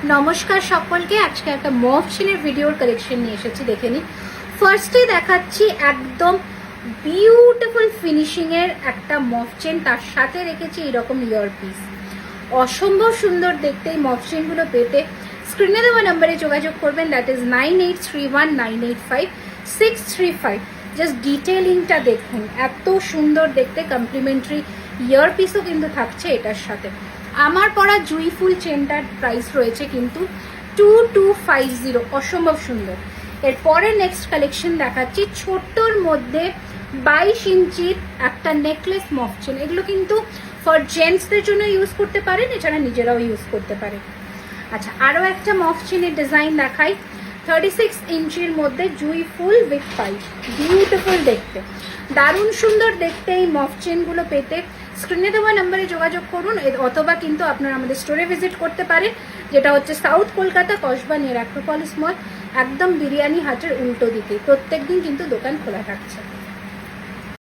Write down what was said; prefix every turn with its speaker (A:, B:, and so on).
A: নমস্কার সকলকে। আজকে একটা মফ চেনের ভিডিওর কালেকশন নিয়ে এসেছি, দেখে নিন। ফার্স্টে দেখাচ্ছি একদম বিউটিফুল ফিনিশিং এর একটা মফ চেন, তার সাথে রেখেছি এরকম ইয়ারপিস। অসম্ভব সুন্দর দেখতে এই মফ চেনগুলো পেতে স্ক্রিনে দেওয়া নাম্বারে যোগাযোগ করবেন, দ্যাট ইজ 9831985635। জাস্ট ডিটেলিংটা দেখুন, এত সুন্দর দেখতে। কমপ্লিমেন্টারি ইয়ারপিসও কিন্তু থাকছে এটার সাথে। আমার পরা জুইফুল চেনটার প্রাইস রয়েছে কিন্তু 2250, অসম্ভব সুন্দর। এরপরে নেক্সট কালেকশন দেখাচ্ছি ছোট্টর মধ্যে 22 ইঞ্চির একটা নেকলেস মফ চেন। এগুলো কিন্তু ফর জেন্টসদের জন্য ইউজ করতে পারেন, এছাড়া নিজেরাও ইউজ করতে পারেন। আচ্ছা, আরও একটা মফ চেনের ডিজাইন দেখাই। 36 ইঞ্চির মধ্যে জুইফুল উইথ পাইপ, বিউটিফুল দেখতে, দারুণ সুন্দর দেখতে। এই মফ চেনগুলো পেতে স্ক্রিনে দেওয়া নাম্বারে যোগাযোগ করুন, অথবা কিন্তু আপনারা আমাদের স্টোরে ভিজিট করতে পারেন, যেটা হচ্ছে south Kolkata, Kasba near Acropolis মল, একদম বিরিয়ানি হাটের উল্টো দিকে। প্রত্যেক দিন কিন্তু দোকান খোলা থাকছে।